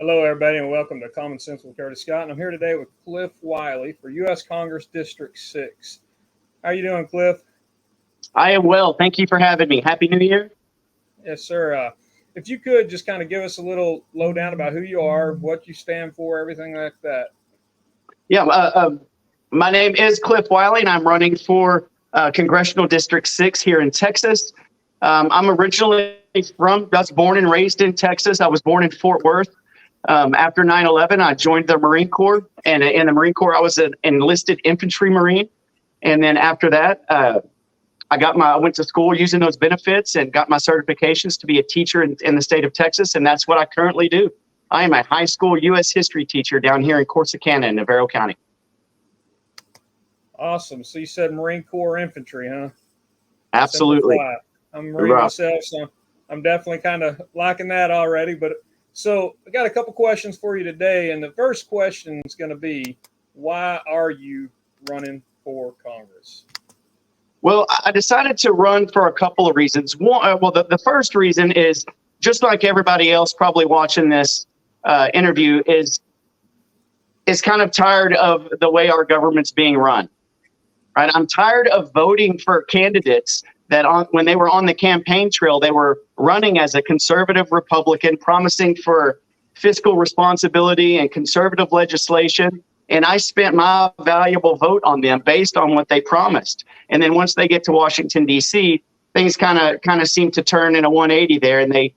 Hello, everybody, and welcome to Common Sense with Curtis Scott. And I'm here today with Cliff Wiley for U.S. Congress District 6. How are you doing, Cliff? I am well. Thank you for having me. Happy New Year. Yes, sir. If you could just kind of give us a little lowdown about who you are, what you stand for, everything like that. Yeah, my name is Cliff Wiley, and I'm running for Congressional District 6 here in Texas. I'm originally I was born and raised in Texas. I was born in Fort Worth. After 9/11, I joined the Marine Corps, and in the Marine Corps, I was an enlisted infantry Marine. And then after that, I went to school using those benefits and got my certifications to be a teacher in the state of Texas, and that's what I currently do. I am a high school U.S. history teacher down here in Corsicana in Navarro County. Awesome. So you said Marine Corps infantry, huh? Absolutely. I'm a Marine myself, so I'm definitely kind of liking that already. But so I got a couple questions for you today, and the first question is going to be, why are you running for Congress? Well, I decided to run for a couple of reasons. One, the first reason is, just like everybody else probably watching this interview, is kind of tired of the way our government's being run. Right? I'm tired of voting for candidates that when they were on the campaign trail, they were running as a conservative Republican, promising for fiscal responsibility and conservative legislation. And I spent my valuable vote on them based on what they promised. And then once they get to Washington, D.C., things kind of seem to turn in a 180 there, and they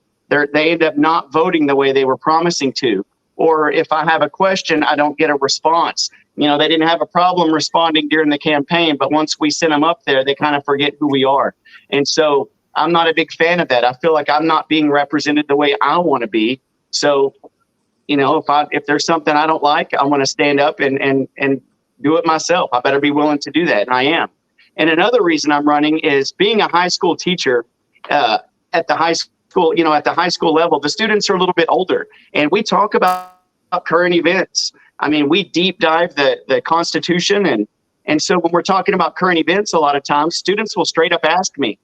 end up not voting the way they were promising to. Or if I have a question, I don't get a response. They didn't have a problem responding during the campaign, but once we send them up there, they kind of forget who we are. And so I'm not a big fan of that. I feel like I'm not being represented the way I want to be. So, if there's something I don't like, I want to stand up and do it myself. I better be willing to do that, and I am. And another reason I'm running is being a high school teacher at the high school. At the high school level, the students are a little bit older, and we talk about current events. I mean, we deep dive the Constitution, and so when we're talking about current events, a lot of times students will straight up ask me,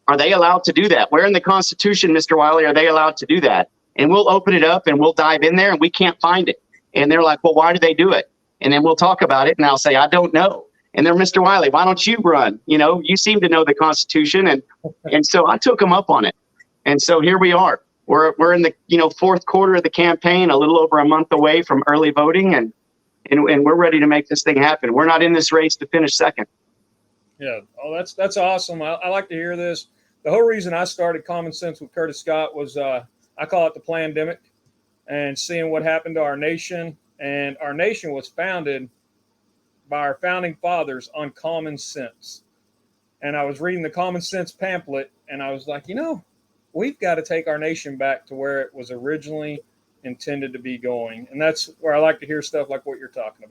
"Are they allowed to do that? Where in the Constitution, Mr. Wiley, are they allowed to do that?" And we'll open it up and we'll dive in there, and we can't find it. And they're like, "Well, why do they do it?" And then we'll talk about it, and I'll say, "I don't know." And they're, "Mr. Wiley, why don't you run? You seem to know the Constitution." And so I took them up on it. And so here we are. We're in the fourth quarter of the campaign, a little over a month away from early voting, and we're ready to make this thing happen. We're not in this race to finish second. Yeah. Oh, that's awesome. I like to hear this. The whole reason I started Common Sense with Curtis Scott was I call it the plandemic, and seeing what happened to our nation. And our nation was founded by our founding fathers on common sense. And I was reading the Common Sense pamphlet, and I was like, we've got to take our nation back to where it was originally intended to be going. And that's where I like to hear stuff like what you're talking about.